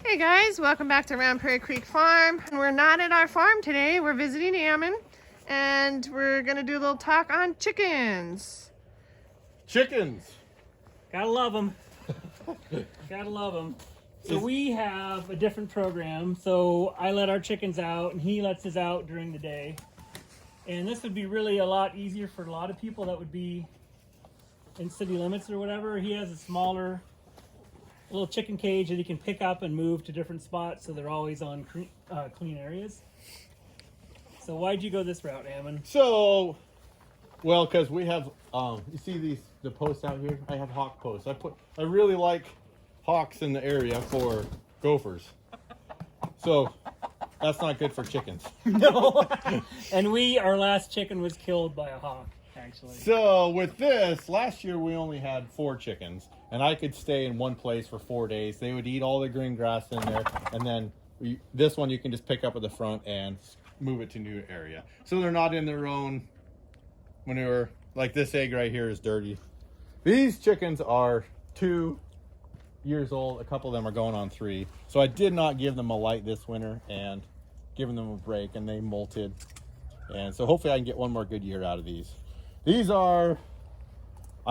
Hey guys, welcome back to Round Prairie Creek Farm. We're not at our farm today, we're visiting Ammon, and we're gonna do a little talk on chickens. Chickens. Gotta love them. Gotta love them. So we have a different program. So I let our chickens out and he lets his out during the day. And this would be really a lot easier for a lot of people that would be in city limits or whatever. He has a smaller little chicken cage that he can pick up and move to different spots so they're always on clean areas. So why'd you go this route, Ammon? So, well, because we have, you see the posts out here? I have hawk posts. I really like hawks in the area for gophers. So, that's not good for chickens. No. And our last chicken was killed by a hawk, actually. So, with this, last year we only had 4 chickens, and I could stay in one place for 4 days. They would eat all the green grass in there, and then this one you can just pick up at the front and move it to a new area. So they're not in their own manure. Like this egg right here is dirty. These chickens are 2 years old. A couple of them are going on 3. So I did not give them a light this winter and giving them a break, and they molted. And so hopefully I can get one more good year out of these. These are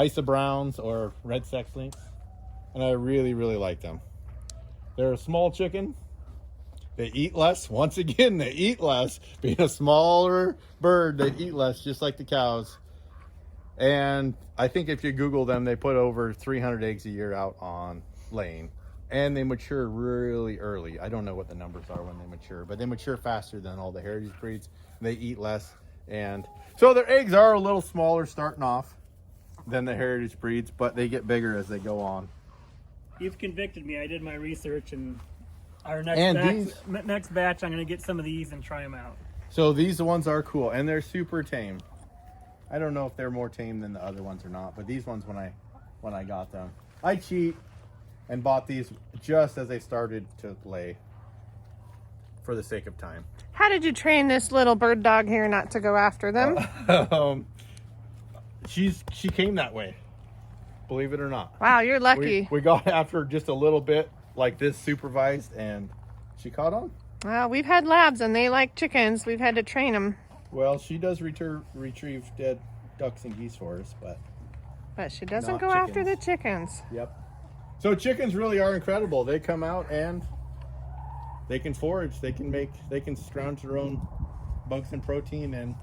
Isa Browns or red sex links, and I really, really like them. They're a small chicken. They eat less. Once again, they eat less. Being a smaller bird, they eat less, just like the cows. And I think if you Google them, they put over 300 eggs a year out on laying. And they mature really early. I don't know what the numbers are when they mature, but they mature faster than all the heritage breeds. They eat less. And so their eggs are a little smaller starting off than the heritage breeds, but they get bigger as they go on. You've convicted me. I did my research, and our next batch, I'm going to get some of these and try them out. So these ones are cool, and they're super tame. I don't know if they're more tame than the other ones or not, but these ones, when I got them, I cheat and bought these just as they started to lay for the sake of time. How did you train this little bird dog here not to go after them? She came that way, believe it or not. Wow, you're lucky. We got after her just a little bit, like this, supervised, and she caught on. Well, we've had labs and they like chickens. We've had to train them. Well, she does retrieve dead ducks and geese for us, But she doesn't Not go after the chickens. chickens. Yep. So chickens really are incredible. They come out and they can forage. They can scrounge their own bugs and protein and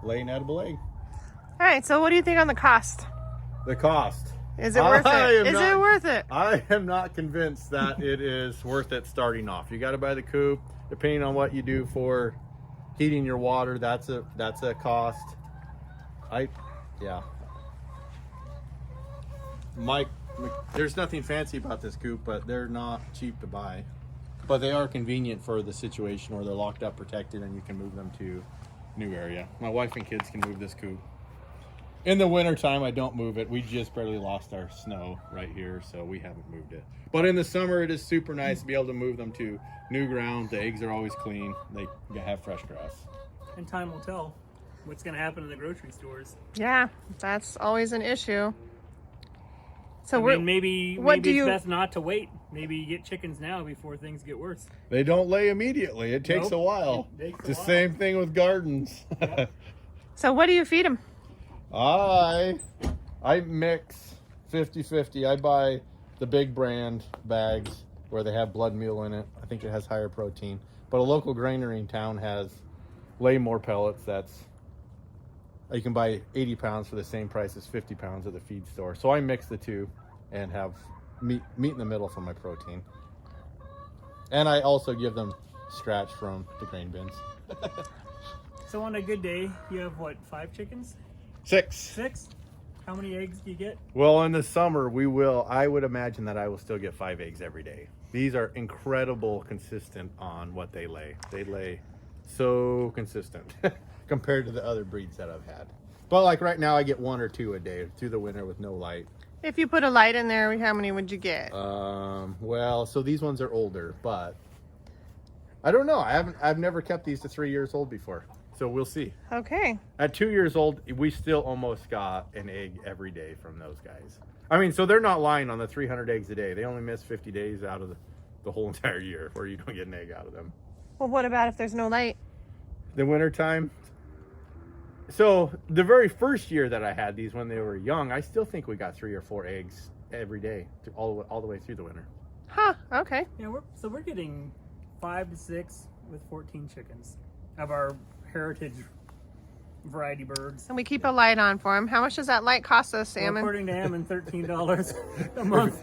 lay an edible egg. All right, so what do you think on the cost? The cost. Is it worth it? Is it worth it? I am not convinced that it is worth it starting off. You got to buy the coop. Depending on what you do for heating your water, that's a cost. Mike, there's nothing fancy about this coop, but they're not cheap to buy. But they are convenient for the situation where they're locked up, protected, and you can move them to a new area. My wife and kids can move this coop. In the wintertime, I don't move it. We just barely lost our snow right here, so we haven't moved it. But in the summer, it is super nice to be able to move them to new ground. The eggs are always clean. They have fresh grass. And time will tell what's going to happen in the grocery stores. Yeah, that's always an issue. So maybe it's best not to wait. Maybe you get chickens now before things get worse. They don't lay immediately. It takes Nope. a while. It takes a It's the while. same thing with gardens. Yep. So what do you feed them? I mix 50-50. I buy the big brand bags where they have blood meal in it. I think it has higher protein. But a local granary in town has Laymore pellets. You can buy 80 pounds for the same price as 50 pounds at the feed store. So I mix the two and have meat in the middle for my protein. And I also give them scratch from the grain bins. So on a good day, you have what, 5 chickens? 6. 6? How many eggs do you get? Well, in the summer, I would imagine that I will still get 5 eggs every day. These are incredible consistent on what they lay. They lay so consistent compared to the other breeds that I've had. But like right now, I get 1 or 2 a day through the winter with no light. If you put a light in there, how many would you get? Well, so these ones are older, but I don't know. I've never kept these to 3 years old before. So we'll see. Okay. At 2 years old, we still almost got an egg every day from those guys. I mean, so they're not lying on the 300 eggs a day. They only miss 50 days out of the whole entire year where you don't get an egg out of them. Well, what about if there's no light? The wintertime. So the very first year that I had these when they were young, I still think we got 3 or 4 eggs every day all the way through the winter. Huh, okay. Yeah, we're getting 5 to 6 with 14 chickens of our heritage variety birds. And we keep a light on for them. How much does that light cost us, Well, Ammon? according to Ammon, $13 a month.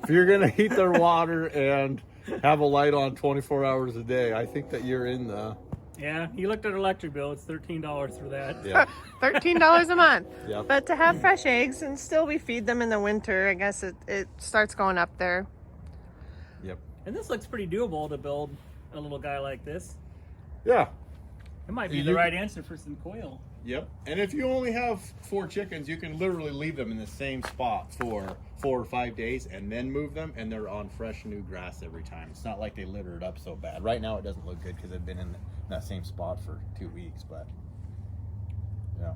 If you're gonna heat their water and have a light on 24 hours a day, I think that you're in the Yeah, you looked at our electric bill. It's $13 for that. yeah. $13 a month. Yep. But to have fresh eggs and still we feed them in the winter, I guess it starts going up there. Yep. And this looks pretty doable to build a little guy like this. Yeah. It might be You the can- right answer for some quail. Yep. And if you only have 4 chickens, you can literally leave them in the same spot for 4 or 5 days and then move them, and they're on fresh new grass every time. It's not like they litter it up so bad. Right now it doesn't look good because they've been in that same spot for 2 weeks, but yeah.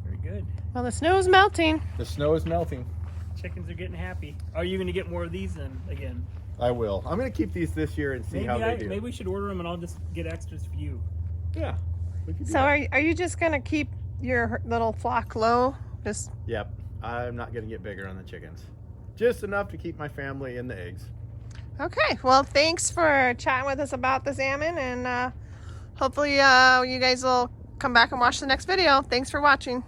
Very good. Well, the snow's melting. The snow is melting. Chickens are getting happy. Are you going to get more of these then again? I will. I'm going to keep these this year and see how they do. Maybe we should order them and I'll just get extras for you. Yeah. We could do So that. are you just going to keep your little flock low? Just Yep. I'm not going to get bigger on the chickens. Just enough to keep my family in the eggs. okay. Well, thanks for chatting with us about this, Ammon, and hopefully you guys will come back and watch the next video. Thanks for watching.